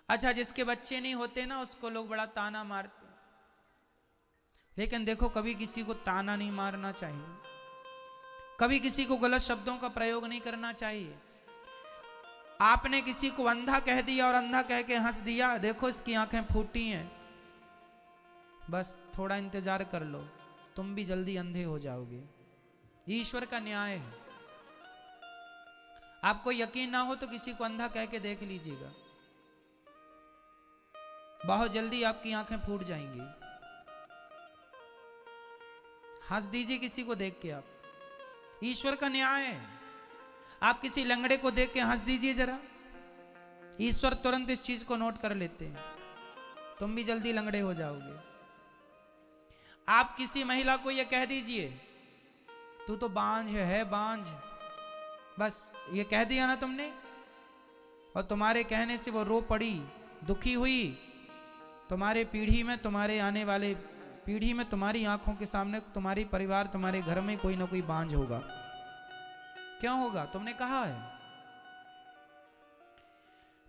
अच्छा, जिसके बच्चे नहीं होते ना उसको लोग बड़ा ताना मारते, लेकिन देखो कभी किसी को ताना नहीं मारना चाहिए, कभी किसी को गलत शब्दों का प्रयोग नहीं करना चाहिए। आपने किसी को अंधा कह दिया और अंधा कह के हंस दिया, देखो इसकी आंखें फूटी हैं, बस थोड़ा इंतजार कर लो, तुम भी जल्दी अंधे हो जाओगे। ईश्वर का न्याय है। आपको यकीन ना हो तो किसी को अंधा कह के देख लीजिएगा, बहुत जल्दी आपकी आंखें फूट जाएंगी। हंस दीजिए किसी को देख के, आप, ईश्वर का न्याय है। आप किसी लंगड़े को देख के हंस दीजिए जरा, ईश्वर तुरंत इस चीज को नोट कर लेते हैं, तुम भी जल्दी लंगड़े हो जाओगे। आप किसी महिला को यह कह दीजिए तू तो बांझ है बांझ, बस ये कह दिया ना तुमने, और तुम्हारे कहने से वो रो पड़ी, दुखी हुई, तुम्हारे पीढ़ी में, तुम्हारे आने वाले पीढ़ी में, तुम्हारी आंखों के सामने तुम्हारी परिवार, तुम्हारे घर में कोई ना कोई बांझ होगा। क्यों होगा? तुमने कहा है।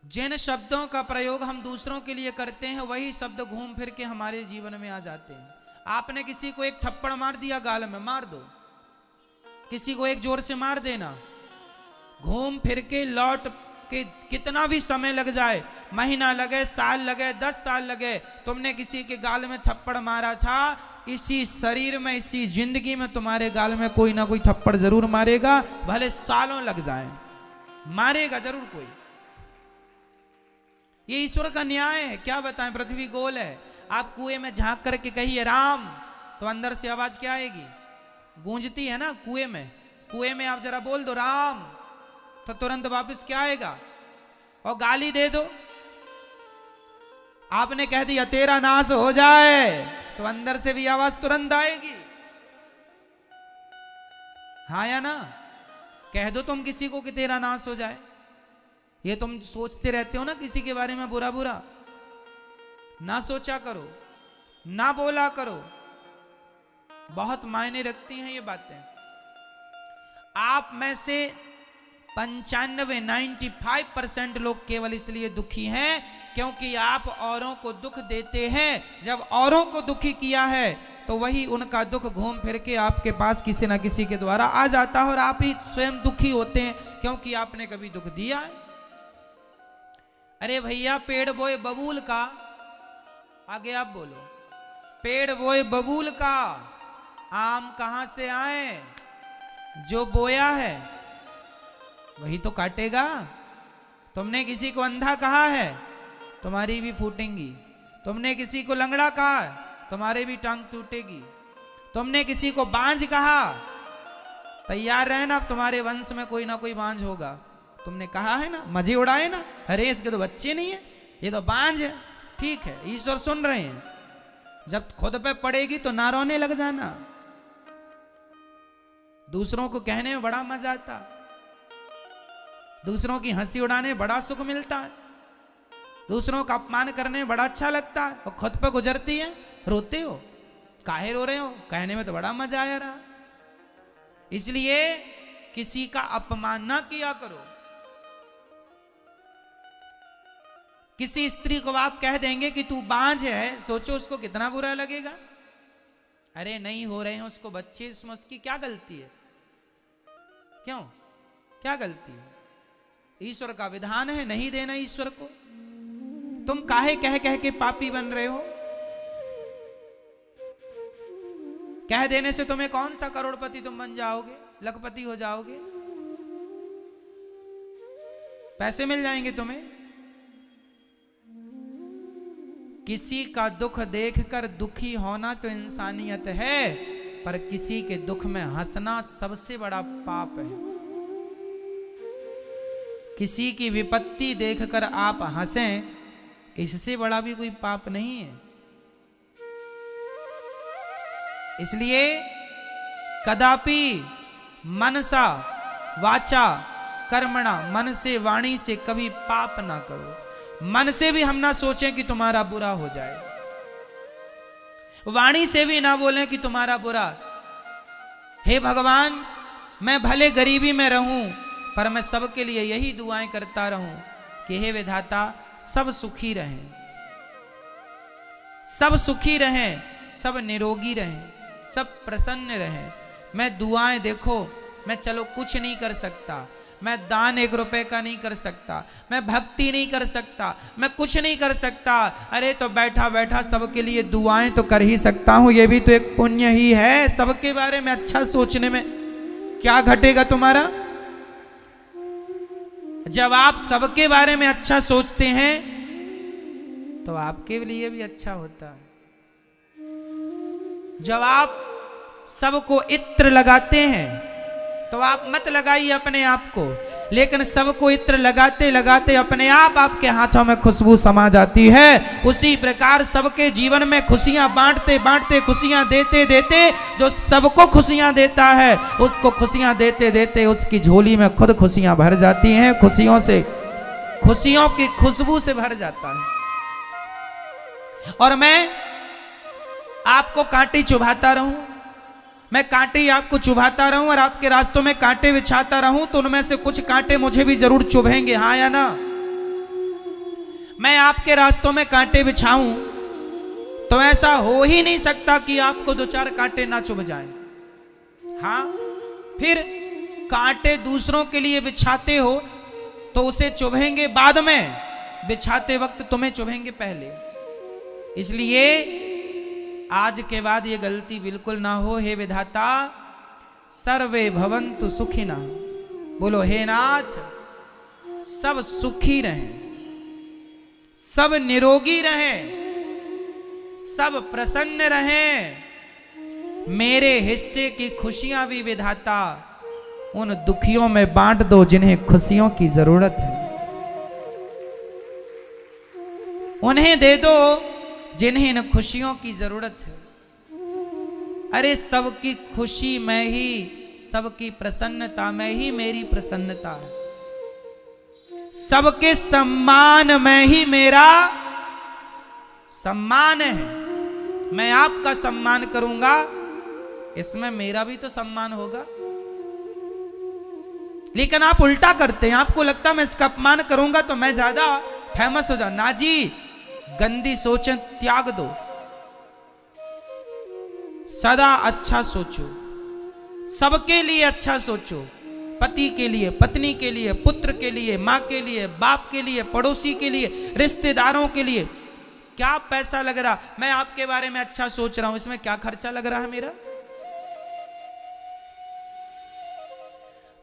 जिन शब्दों का प्रयोग हम दूसरों के लिए करते हैं वही शब्द घूम फिर के हमारे जीवन में आ जाते हैं। आपने किसी को एक थप्पड़ मार दिया गाल में, मार दो, किसी को एक जोर से मार देना, घूम फिर के लौट के कितना भी समय लग जाए, महीना लगे, साल लगे, 10 साल लगे, तुमने किसी के गाल में थप्पड़ मारा था, इसी शरीर में, इसी जिंदगी में तुम्हारे गाल में कोई ना कोई थप्पड़ जरूर मारेगा, भले सालों लग जाएं, मारेगा जरूर कोई। ये ईश्वर का न्याय है। क्या बताएं, पृथ्वी गोल है। आप कुएं में झांक करके कहिए राम, तो अंदर से आवाज क्या आएगी? गूंजती है ना कुएं में। कुएं में आप जरा बोल दो राम, तो तुरंत वापस क्या आएगा? और गाली दे दो, आपने कह दिया तेरा नाश हो जाए, तो अंदर से भी आवाज तुरंत आएगी। हाँ या ना? कह दो तुम किसी को कि तेरा नाश हो जाए, ये तुम सोचते रहते हो ना किसी के बारे में बुरा बुरा, ना सोचा करो, ना बोला करो, बहुत मायने रखती हैं ये बातें। आप में से 95% लोग केवल इसलिए दुखी हैं क्योंकि आप औरों को दुख देते हैं। जब औरों को दुखी किया है तो वही उनका दुख घूम फिर के आपके पास किसी ना किसी के द्वारा आ जाता है, और आप ही स्वयं दुखी होते हैं क्योंकि आपने कभी दुख दिया है। अरे भैया, पेड़ बोए बबूल का, आगे आप बोलो, पेड़ बोए बबूल का, आम कहां से आए? जो बोया है वही तो काटेगा। तुमने किसी को अंधा कहा है, तुम्हारी भी फूटेंगी। तुमने किसी को लंगड़ा कहा, तुम्हारे भी टांग टूटेगी। तुमने किसी को बांझ कहा, तैयार रहना, तुम्हारे वंश में कोई ना कोई बांझ होगा। तुमने कहा है ना, मजे उड़ाए ना, अरे इसके तो बच्चे नहीं है, ये तो बांझ है। ठीक है, ईश्वर सुन रहे हैं, जब खुद पे पड़ेगी तो ना रोने लग जाना। दूसरों को कहने में बड़ा मजा आता, दूसरों की हंसी उड़ाने में बड़ा सुख मिलता है, दूसरों का अपमान करने में बड़ा अच्छा लगता है, और खुद पे गुजरती है, रोते हो, काहे रो रहे हो? कहने में तो बड़ा मजा आया रहा। इसलिए किसी का अपमान ना किया करो। किसी स्त्री को आप कह देंगे कि तू बांझ है, सोचो उसको कितना बुरा लगेगा। अरे नहीं हो रहे हैं उसको बच्चे, इसमें उसकी क्या गलती है? क्यों, क्या गलती है? ईश्वर का विधान है नहीं देना ईश्वर को। तुम काहे कह कह के पापी बन रहे हो? कह देने से तुम्हें कौन सा करोड़पति तुम बन जाओगे, लखपति हो जाओगे, पैसे मिल जाएंगे तुम्हें। किसी का दुख देखकर दुखी होना तो इंसानियत है, पर किसी के दुख में हंसना सबसे बड़ा पाप है। किसी की विपत्ति देखकर आप हंसें, इससे बड़ा भी कोई पाप नहीं है। इसलिए कदापि मनसा वाचा कर्मणा, मन से वाणी से कभी पाप ना करो। मन से भी हम ना सोचें कि तुम्हारा बुरा हो जाए, वाणी से भी ना बोलें कि तुम्हारा बुरा। हे भगवान, मैं भले गरीबी में रहूं पर मैं सबके लिए यही दुआएं करता रहूं कि हे विधाता, सब सुखी रहें, सब सुखी रहें, सब निरोगी रहें, सब प्रसन्न रहें। मैं दुआएं, देखो मैं चलो कुछ नहीं कर सकता, मैं दान 1 रुपए का नहीं कर सकता, मैं भक्ति नहीं कर सकता, मैं कुछ नहीं कर सकता, अरे तो बैठा बैठा सबके लिए दुआएं तो कर ही सकता हूं, ये भी तो एक पुण्य ही है। सबके बारे में अच्छा सोचने में क्या घटेगा तुम्हारा? जब आप सबके बारे में अच्छा सोचते हैं तो आपके लिए भी अच्छा होता है। जब आप सबको इत्र लगाते हैं तो आप मत लगाइए अपने आप को, लेकिन सबको इत्र लगाते लगाते अपने आप आपके हाथों में खुशबू समा जाती है। उसी प्रकार सबके जीवन में खुशियां बांटते बांटते, खुशियां देते देते, जो सबको खुशियां देता है उसको खुशियां देते देते उसकी झोली में खुद खुशियां भर जाती हैं, खुशियों से, खुशियों की खुशबू से भर जाता है। और मैं आपको कांटे चुभाता रहूं, मैं कांटे आपको चुभाता रहूं और आपके रास्तों में कांटे बिछाता रहूं, तो उनमें से कुछ कांटे मुझे भी जरूर चुभेंगे, हाँ या ना? मैं आपके रास्तों में कांटे बिछाऊं तो ऐसा हो ही नहीं सकता कि आपको 2-4 कांटे ना चुभ जाएं। हाँ, फिर कांटे दूसरों के लिए बिछाते हो तो उसे चुभेंगे बाद में, बिछाते वक्त तुम्हें चुभेंगे पहले। इसलिए आज के बाद ये गलती बिल्कुल ना हो। हे विधाता, सर्वे भवन्तु सुखिनः, बोलो हे नाथ, सब सुखी रहें, सब निरोगी रहें, सब प्रसन्न रहें। मेरे हिस्से की खुशियां भी विधाता उन दुखियों में बांट दो जिन्हें खुशियों की जरूरत है, उन्हें दे दो जिन्हें इन खुशियों की जरूरत है। अरे सबकी खुशी में ही, सबकी प्रसन्नता में ही मेरी प्रसन्नता है, सबके सम्मान में ही मेरा सम्मान है। मैं आपका सम्मान करूंगा, इसमें मेरा भी तो सम्मान होगा। लेकिन आप उल्टा करते हैं, आपको लगता है मैं इसका अपमान करूंगा तो मैं ज्यादा फेमस हो जाऊं। ना जी, गंदी सोचें त्याग दो, सदा अच्छा सोचो, सबके लिए अच्छा सोचो, पति के लिए, पत्नी के लिए, पुत्र के लिए, माँ के लिए, बाप के लिए, पड़ोसी के लिए, रिश्तेदारों के लिए। क्या पैसा लग रहा? मैं आपके बारे में अच्छा सोच रहा हूं, इसमें क्या खर्चा लग रहा है मेरा?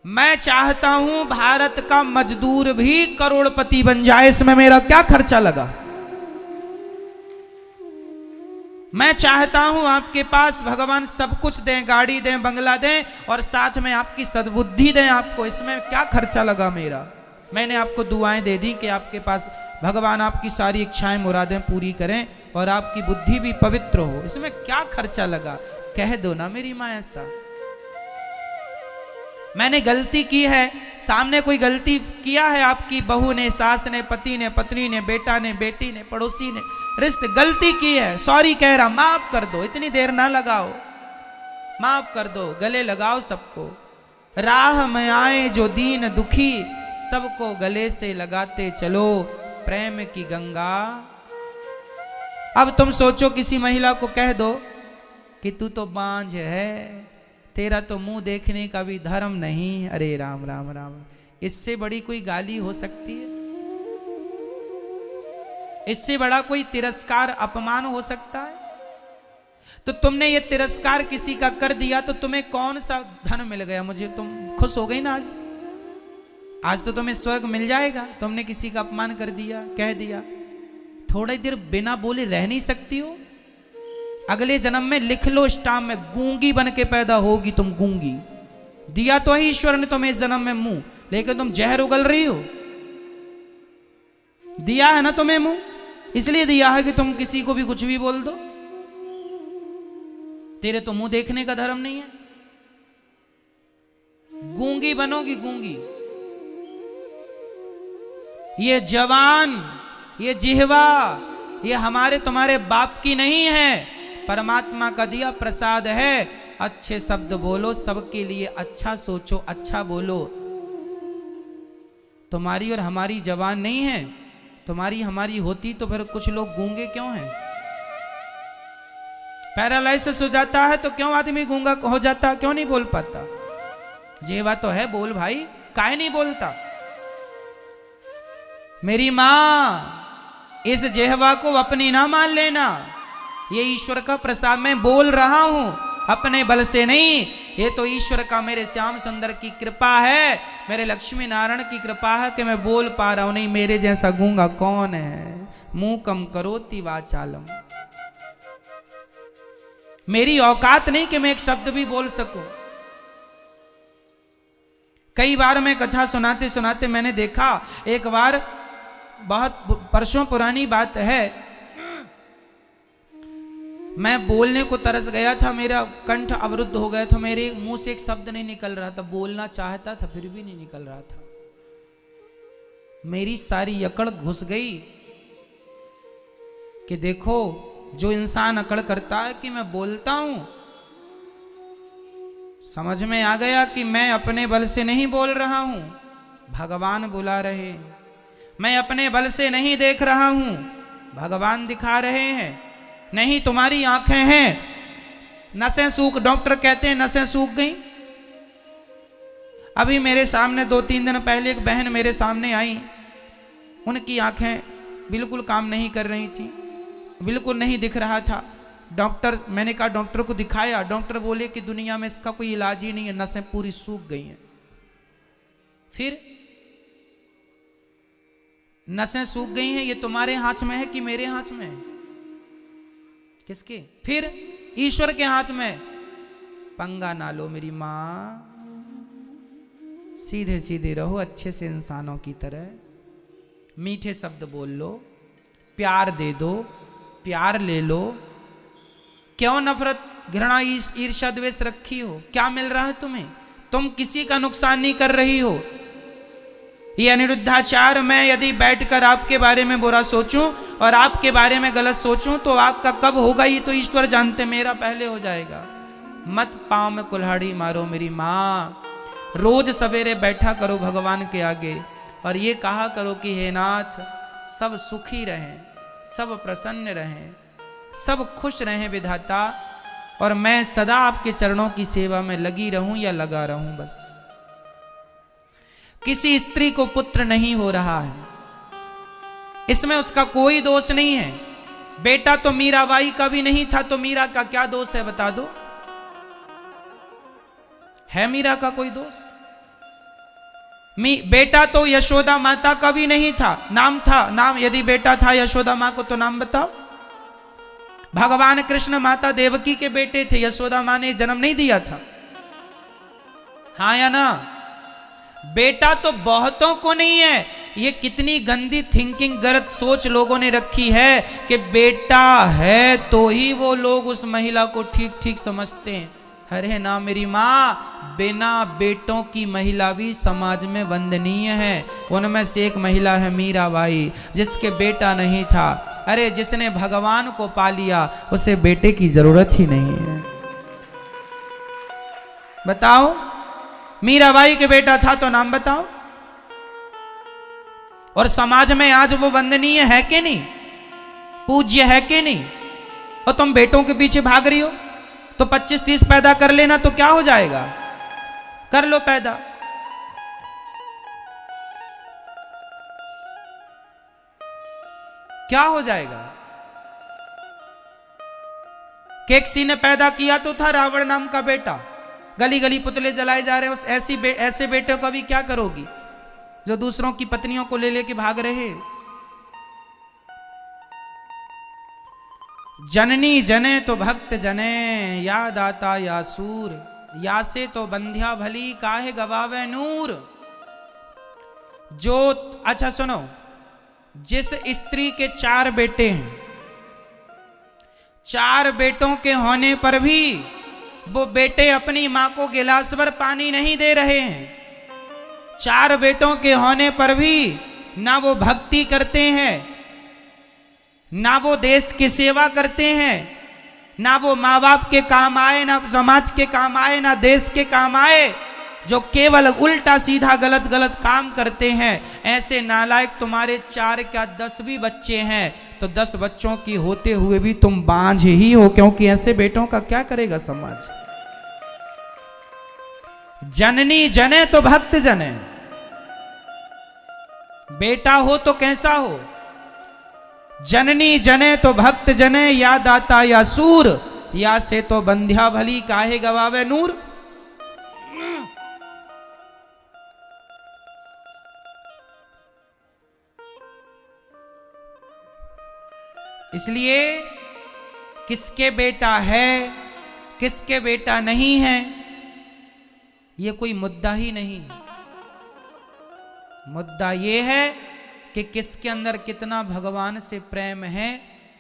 मैं चाहता हूं भारत का मजदूर भी करोड़पति बन जाए, इसमें मेरा क्या खर्चा लगा? मैं चाहता हूं आपके पास भगवान सब कुछ दें, गाड़ी दें, बंगला दें और साथ में आपकी सद्बुद्धि दें आपको, इसमें क्या खर्चा लगा मेरा? मैंने आपको दुआएं दे दी कि आपके पास भगवान आपकी सारी इच्छाएं मुरादें पूरी करें और आपकी बुद्धि भी पवित्र हो, इसमें क्या खर्चा लगा? कह दो ना मेरी मां ऐसा। मैंने गलती की है, सामने कोई गलती किया है, आपकी बहू ने, सास ने, पति ने, पत्नी ने, बेटा ने, बेटी ने, पड़ोसी ने, रिश्ते, गलती की है, सॉरी कह रहा, माफ कर दो, इतनी देर ना लगाओ, माफ कर दो, गले लगाओ सबको। राह में आए जो दीन दुखी, सबको गले से लगाते चलो प्रेम की गंगा। अब तुम सोचो किसी महिला को कह दो कि तू तो बांझ है, तेरा तो मुंह देखने का भी धर्म नहीं। अरे राम राम राम, इससे बड़ी कोई गाली हो सकती है? इससे बड़ा कोई तिरस्कार, अपमान हो सकता है? तो तुमने ये तिरस्कार किसी का कर दिया तो तुम्हें कौन सा धन मिल गया? मुझे तुम खुश हो गई ना आज? आज तो तुम्हें स्वर्ग मिल जाएगा। तुमने किसी का अपमान कर दिया, कह दिया, थोड़ी देर बिना बोले रह नहीं सकती हो? अगले जन्म में लिख लो स्टाम्प में, गूंगी बन के पैदा होगी तुम, गूंगी। दिया तो है ईश्वर ने तुम्हें इस जन्म में मुंह, लेकिन तुम जहर उगल रही हो। दिया है ना तुम्हें मुंह, इसलिए दिया है कि तुम किसी को भी कुछ भी बोल दो। तेरे तो मुंह देखने का धर्म नहीं है, गूंगी बनोगी, गूंगी। ये जवान, ये जिह्वा, ये हमारे तुम्हारे बाप की नहीं है, परमात्मा का दिया प्रसाद है। अच्छे शब्द बोलो, सबके लिए अच्छा सोचो, अच्छा बोलो। तुम्हारी और हमारी जबान नहीं है, तुम्हारी हमारी होती तो फिर कुछ लोग गूंगे क्यों हैं? पैरालाइसिस हो जाता है तो क्यों आदमी गूंगा हो जाता, क्यों नहीं बोल पाता? जेवा तो है, बोल भाई, काहे नहीं बोलता? मेरी मां, इस जेहवा को अपनी ना मान लेना, ये ईश्वर का प्रसाद। मैं बोल रहा हूं अपने बल से नहीं, ये तो ईश्वर का, मेरे श्याम सुंदर की कृपा है, मेरे लक्ष्मी नारायण की कृपा है कि मैं बोल पा रहा हूं। नहीं मेरे जैसा गूंगा कौन है? मुंह कम करोति वाचालम। मेरी औकात नहीं कि मैं एक शब्द भी बोल सकूं। कई बार मैं कथा सुनाते सुनाते मैंने देखा, एक बार बहुत वर्षों पुरानी बात है, मैं बोलने को तरस गया था, मेरा कंठ अवरुद्ध हो गया था, मेरे मुंह से एक शब्द नहीं निकल रहा था, बोलना चाहता था फिर भी नहीं निकल रहा था। मेरी सारी अकड़ घुस गई कि देखो, जो इंसान अकड़ करता है कि मैं बोलता हूं, समझ में आ गया कि मैं अपने बल से नहीं बोल रहा हूं, भगवान बुला रहे। मैं अपने बल से नहीं देख रहा हूं, भगवान दिखा रहे हैं। नहीं तुम्हारी आंखें हैं, नसें सूख, डॉक्टर कहते हैं नसें सूख गई। अभी मेरे सामने 2-3 दिन पहले एक बहन मेरे सामने आई, उनकी आंखें बिल्कुल काम नहीं कर रही थी, बिल्कुल नहीं दिख रहा था। डॉक्टर, मैंने कहा डॉक्टर को दिखाया, डॉक्टर बोले कि दुनिया में इसका कोई इलाज ही नहीं है, नसें पूरी सूख गई हैं। फिर नसें सूख गई हैं, ये तुम्हारे हाथ में है कि मेरे हाथ में है? किसके? फिर ईश्वर के हाथ में। पंगा ना लो मेरी मां, सीधे सीधे रहो, अच्छे से इंसानों की तरह, मीठे शब्द बोल लो, प्यार दे दो, प्यार ले लो। क्यों नफरत, घृणा, ईर्ष्या, द्वेष रखी हो? क्या मिल रहा है तुम्हें? तुम किसी का नुकसान नहीं कर रही हो। ये अनिरुद्धाचार्य, मैं यदि बैठकर आपके बारे में बुरा सोचूं और आपके बारे में गलत सोचूं तो आपका कब होगा ये तो ईश्वर जानते, मेरा पहले हो जाएगा। मत पाँव में कुल्हाड़ी मारो मेरी माँ। रोज सवेरे बैठा करो भगवान के आगे और ये कहा करो कि हे नाथ, सब सुखी रहें, सब प्रसन्न रहें, सब खुश रहें विधाता, और मैं सदा आपके चरणों की सेवा में लगी रहूं या लगा रहूं बस। किसी स्त्री को पुत्र नहीं हो रहा है, इसमें उसका कोई दोष नहीं है। बेटा तो मीराबाई का भी नहीं था, तो मीरा का क्या दोष है बता दो? है मीरा का कोई दोष? बेटा तो यशोदा माता का भी नहीं था, नाम था, नाम यदि बेटा था यशोदा मां को तो नाम बताओ। भगवान कृष्ण माता देवकी के बेटे थे, यशोदा मां ने जन्म नहीं दिया था, हाँ या ना? बेटा तो बहुतों को नहीं है। ये कितनी गंदी थिंकिंग, गलत सोच लोगों ने रखी है कि बेटा है तो ही वो लोग उस महिला को ठीक ठीक समझते हैं। अरे ना मेरी माँ, बिना बेटों की महिला भी समाज में वंदनीय है। उनमें से एक महिला है मीराबाई, जिसके बेटा नहीं था। अरे जिसने भगवान को पा लिया उसे बेटे की जरूरत ही नहीं है। बताओ, मीराबाई के बेटा था तो नाम बताओ। और समाज में आज वो वंदनीय है कि नहीं, पूज्य है कि नहीं? और तुम बेटों के पीछे भाग रही हो। तो 25-30 पैदा कर लेना तो क्या हो जाएगा? कर लो पैदा। क्या हो जाएगा? केकसी ने पैदा किया तो था रावण नाम का बेटा, गली गली पुतले जलाए जा रहे हैं। उस ऐसे बेटे को भी क्या करोगी जो दूसरों की पत्नियों को ले लेके भाग रहे? जननी जने तो भक्त जने, या दाता या सूर, या से तो बंध्या भली, काहे गवावे नूर। जो, अच्छा सुनो, जिस स्त्री के 4 बेटे हैं, 4 बेटों के होने पर भी वो बेटे अपनी मां को गिलास भर पानी नहीं दे रहे हैं। 4 बेटों के होने पर भी ना वो भक्ति करते हैं, ना वो देश की सेवा करते हैं, ना वो माँ बाप के काम आए, ना समाज के काम आए, ना देश के काम आए। जो केवल उल्टा सीधा गलत गलत काम करते हैं, ऐसे नालायक तुम्हारे 4 क्या 10 भी बच्चे हैं तो 10 बच्चों की होते हुए भी तुम बांझ ही हो, क्योंकि ऐसे बेटों का क्या करेगा समाज। जननी जने तो भक्त जने, बेटा हो तो कैसा हो, जननी जने तो भक्त जने, या दाता या सूर, या से तो बंध्या भली काहे गवावे नूर। इसलिए किसके बेटा है किसके बेटा नहीं है ये कोई मुद्दा ही नहीं। मुद्दा ये है कि किसके अंदर कितना भगवान से प्रेम है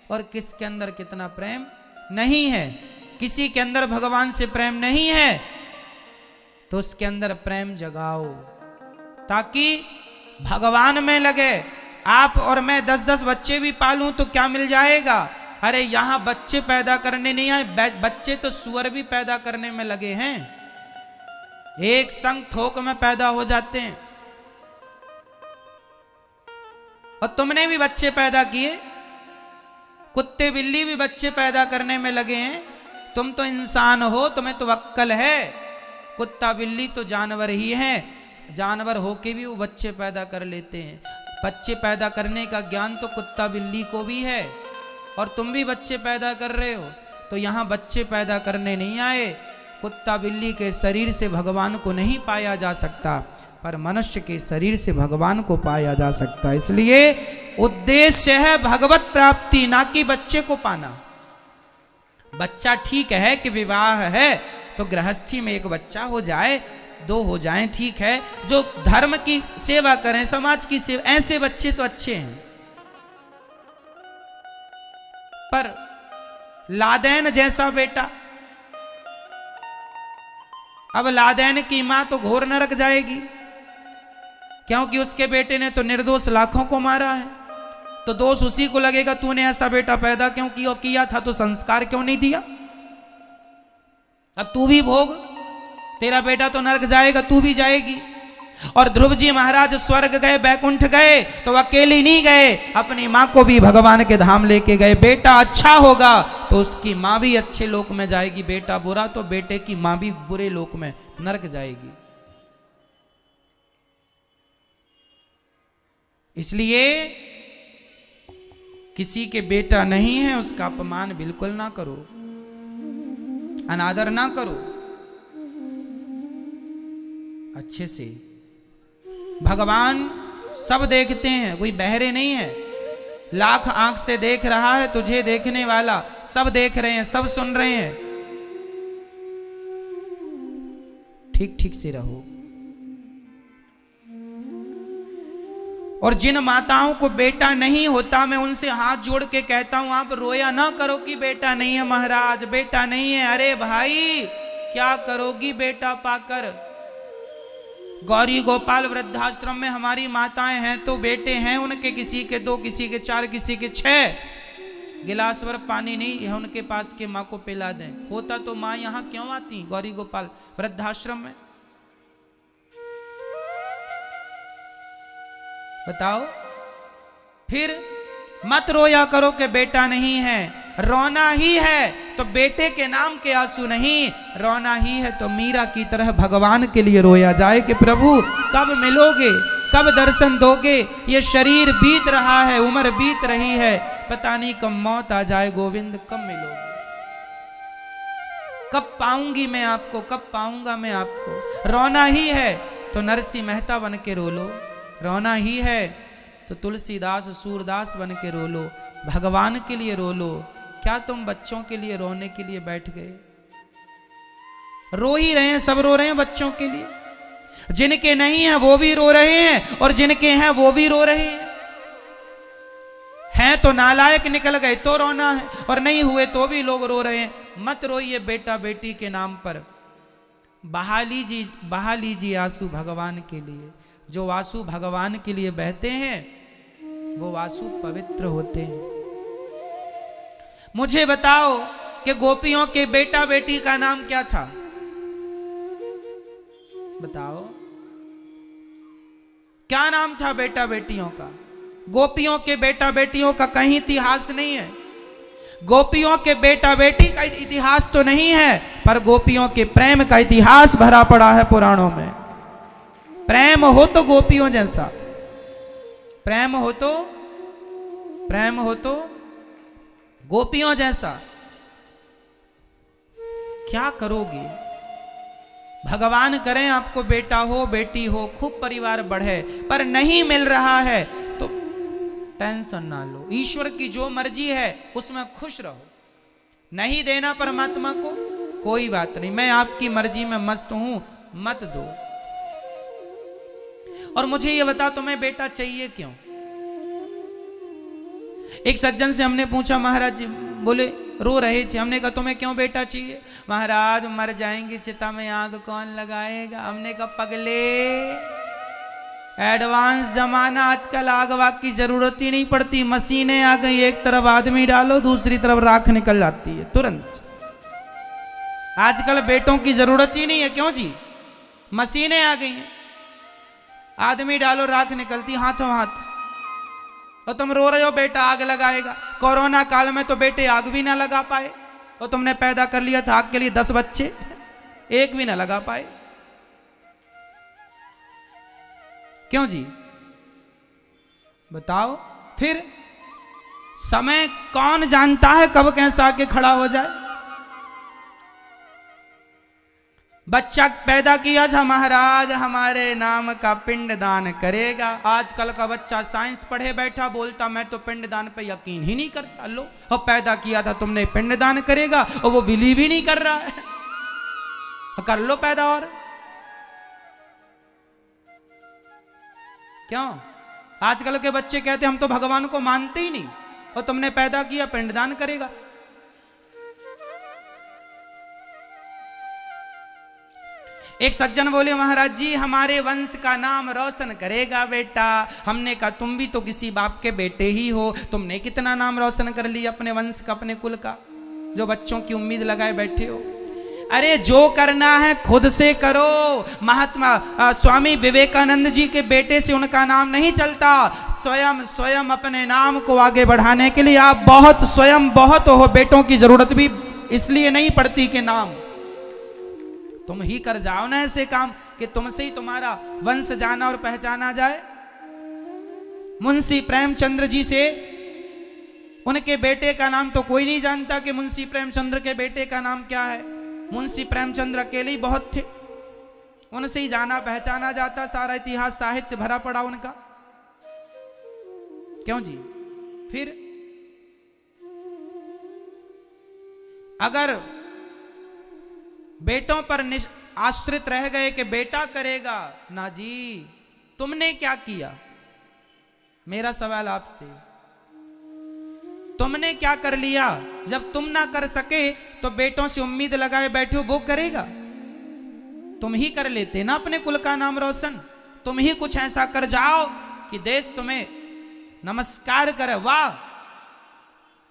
और किसके अंदर कितना प्रेम नहीं है। किसी के अंदर भगवान से प्रेम नहीं है तो उसके अंदर प्रेम जगाओ, ताकि भगवान में लगे। आप और मैं 10-10 बच्चे भी पालूं तो क्या मिल जाएगा। अरे यहां बच्चे पैदा करने नहीं आए, बच्चे तो सुअर भी पैदा करने में लगे हैं, एक संग थोक में पैदा हो जाते हैं। और तुमने भी बच्चे पैदा किए, कुत्ते बिल्ली भी बच्चे पैदा करने में लगे हैं। तुम तो इंसान हो, तुम्हें तो अक्ल है। कुत्ता बिल्ली तो जानवर ही है, जानवर होके भी वो बच्चे पैदा कर लेते हैं। बच्चे पैदा करने का ज्ञान तो कुत्ता बिल्ली को भी है, और तुम भी बच्चे पैदा कर रहे हो। तो यहाँ बच्चे पैदा करने नहीं आए। कुत्ता बिल्ली के शरीर से भगवान को नहीं पाया जा सकता, पर मनुष्य के शरीर से भगवान को पाया जा सकता है। इसलिए उद्देश्य है भगवत प्राप्ति, ना कि बच्चे को पाना। बच्चा ठीक है कि विवाह है तो गृहस्थी में एक बच्चा हो जाए, 2 हो जाएं, ठीक है। जो धर्म की सेवा करें, समाज की सेवा, ऐसे बच्चे तो अच्छे हैं। पर लादेन जैसा बेटा, अब लादेन की मां तो घोर नरक जाएगी, क्योंकि उसके बेटे ने तो निर्दोष लाखों को मारा है। तो दोष उसी को लगेगा, तूने ऐसा बेटा पैदा क्यों किया था, तो संस्कार क्यों नहीं दिया। अब तू भी भोग, तेरा बेटा तो नरक जाएगा, तू भी जाएगी। और ध्रुव जी महाराज स्वर्ग गए, बैकुंठ गए तो अकेले नहीं गए, अपनी मां को भी भगवान के धाम लेके गए। बेटा अच्छा होगा तो उसकी मां भी अच्छे लोक में जाएगी, बेटा बुरा तो बेटे की मां भी बुरे लोक में नरक जाएगी। इसलिए किसी के बेटा नहीं है उसका अपमान बिल्कुल ना करो, अनादर ना करो। अच्छे से भगवान सब देखते हैं, कोई बहरे नहीं है। लाख आंख से देख रहा है तुझे देखने वाला, सब देख रहे हैं, सब सुन रहे हैं। ठीक ठीक से रहो। और जिन माताओं को बेटा नहीं होता, मैं उनसे हाथ जोड़ के कहता हूं, आप रोया ना करो कि बेटा नहीं है महाराज, बेटा नहीं है। अरे भाई क्या करोगी बेटा पाकर। गौरी गोपाल वृद्धाश्रम में हमारी माताएं हैं तो बेटे हैं उनके, किसी के 2, किसी के 4, किसी के 6 गिलास भर पानी नहीं है उनके पास के माँ को पिला दें। होता तो माँ यहाँ क्यों आती गौरी गोपाल वृद्धाश्रम में, बताओ। फिर मत रोया करो कि बेटा नहीं है। रोना ही है तो बेटे के नाम के आंसू नहीं, रोना ही है तो मीरा की तरह भगवान के लिए रोया जाए कि प्रभु कब मिलोगे, कब दर्शन दोगे। ये शरीर बीत रहा है, उम्र बीत रही है, पता नहीं कब मौत आ जाए गोविंद, कब मिलोगे, कब पाऊंगी मैं आपको, कब पाऊंगा मैं आपको। रोना ही है तो नरसिंह मेहता बन के रो लो, रोना ही है तो तुलसीदास सूरदास बन के रो लो, भगवान के लिए रो लो। क्या तुम बच्चों के लिए रोने के लिए बैठ गए। रो ही रहे हैं, सब रो रहे हैं बच्चों के लिए। जिनके नहीं है वो भी रो रहे हैं और जिनके हैं वो भी रो रहे हैं तो नालायक निकल गए तो रोना है, और नहीं हुए तो भी लोग रो रहे हैं। मत रोइए बेटा बेटी के नाम पर, बहा लीजिए आंसू भगवान के लिए। जो आंसू भगवान के लिए बहते हैं वो आंसू पवित्र होते हैं। मुझे बताओ कि गोपियों के बेटा बेटी का नाम क्या था। बताओ क्या नाम था बेटा बेटियों का? गोपियों के बेटा बेटियों का कहीं इतिहास नहीं है। गोपियों के बेटा बेटी का इतिहास तो नहीं है, पर गोपियों के प्रेम का इतिहास भरा पड़ा है पुराणों में। प्रेम हो तो गोपियों जैसा, प्रेम हो तो गोपियों जैसा। क्या करोगे? भगवान करें आपको बेटा हो बेटी हो, खूब परिवार बढ़े, पर नहीं मिल रहा है तो टेंशन ना लो। ईश्वर की जो मर्जी है उसमें खुश रहो। नहीं देना परमात्मा को, कोई बात नहीं, मैं आपकी मर्जी में मस्त हूं, मत दो। और मुझे ये बता, तुम्हें बेटा चाहिए क्यों? एक सज्जन से हमने पूछा, महाराज जी बोले रो रहे थे, हमने कहा तुम्हें क्यों बेटा चाहिए? महाराज मर जाएंगे, चिता में आग कौन लगाएगा? हमने कहा पगले, एडवांस जमाना, आजकल आग वाग की जरूरत ही नहीं पड़ती, मशीनें आ गई, एक तरफ आदमी डालो दूसरी तरफ राख निकल जाती है तुरंत। आजकल बेटों की जरूरत ही नहीं है, क्यों जी? मशीनें आ गई हैं, आदमी डालो राख निकलती हाथों हाथ। और तुम रो रहे हो बेटा आग लगाएगा। कोरोना काल में तो बेटे आग भी ना लगा पाए, और तुमने पैदा कर लिया था आग के लिए 10 बच्चे, एक भी ना लगा पाए। क्यों जी? बताओ। फिर समय कौन जानता है कब कैसा आके खड़ा हो जाए। बच्चा पैदा किया था, महाराज हमारे नाम का पिंडदान करेगा। आजकल का बच्चा साइंस पढ़े बैठा, बोलता मैं तो पिंडदान पे यकीन ही नहीं करता। लो, और पैदा किया था तुमने, पिंडदान करेगा, और वो बिलीव ही नहीं कर रहा है। कर लो पैदा। और क्यों? आजकल के बच्चे कहते हम तो भगवान को मानते ही नहीं, और तुमने पैदा किया पिंडदान करेगा। एक सज्जन बोले, महाराज जी हमारे वंश का नाम रोशन करेगा बेटा। हमने कहा तुम भी तो किसी बाप के बेटे ही हो, तुमने कितना नाम रोशन कर लिया अपने वंश का, अपने कुल का, जो बच्चों की उम्मीद लगाए बैठे हो। अरे जो करना है खुद से करो। महात्मा स्वामी विवेकानंद जी के बेटे से उनका नाम नहीं चलता। स्वयं अपने नाम को आगे बढ़ाने के लिए आप स्वयं बहुत हो। बेटों की जरूरत भी इसलिए नहीं पड़ती कि नाम तुम ही कर जाओ ना ऐसे काम कि तुमसे ही तुम्हारा वंश जाना और पहचाना जाए। मुंशी प्रेमचंद्र जी से उनके बेटे का नाम तो कोई नहीं जानता कि मुंशी प्रेमचंद्र के बेटे का नाम क्या है। मुंशी प्रेमचंद्र अकेले ही बहुत थे, उनसे ही जाना पहचाना जाता। सारा इतिहास साहित्य भरा पड़ा उनका। क्यों जी? फिर अगर बेटों पर आश्रित रह गए कि बेटा करेगा, ना जी, तुमने क्या किया? मेरा सवाल आपसे, तुमने क्या कर लिया? जब तुम ना कर सके तो बेटों से उम्मीद लगाए बैठे हो, वो करेगा? तुम ही कर लेते ना अपने कुल का नाम रोशन। तुम ही कुछ ऐसा कर जाओ कि देश तुम्हें नमस्कार करे। वाह,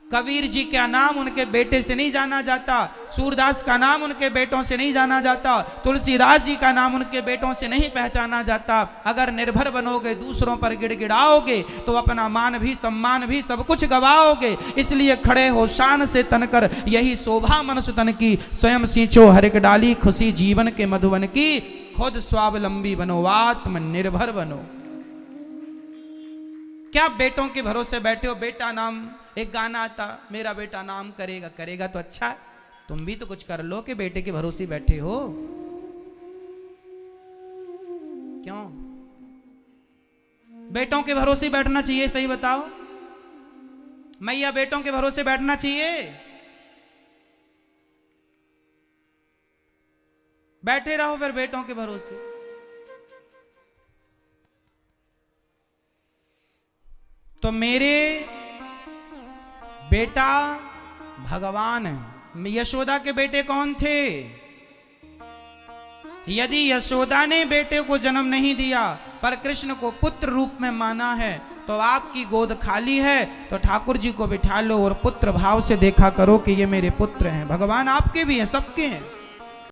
कबीर जी का नाम उनके बेटे से नहीं जाना जाता, सूरदास का नाम उनके बेटों से नहीं जाना जाता, तुलसीदास जी का नाम उनके बेटों से नहीं पहचाना जाता। अगर निर्भर बनोगे, दूसरों पर गिड़गिड़ाओगे तो अपना मान भी सम्मान भी सब कुछ गवाओगे। इसलिए खड़े हो शान से तनकर, यही शोभा मनुष्य तन की। स्वयं सींचो हर एक डाली, खुशी जीवन के मधुबन की। खुद स्वावलंबी बनो, आत्मनिर्भर बनो। क्या बेटों के भरोसे बैठे हो? बेटा नाम, एक गाना आता, मेरा बेटा नाम करेगा। करेगा तो अच्छा है, तुम भी तो कुछ कर लो कि बेटे के भरोसे बैठे हो। क्यों? बेटों के भरोसे बैठना चाहिए, सही बताओ मैया, बेटों के भरोसे बैठना चाहिए? बैठे रहो फिर बेटों के भरोसे। तो मेरे बेटा भगवान है। यशोदा के बेटे कौन थे? यदि यशोदा ने बेटे को जन्म नहीं दिया पर कृष्ण को पुत्र रूप में माना है, तो आपकी गोद खाली है तो ठाकुर जी को बिठा लो और पुत्र भाव से देखा करो कि ये मेरे पुत्र हैं। भगवान आपके भी हैं, सबके हैं।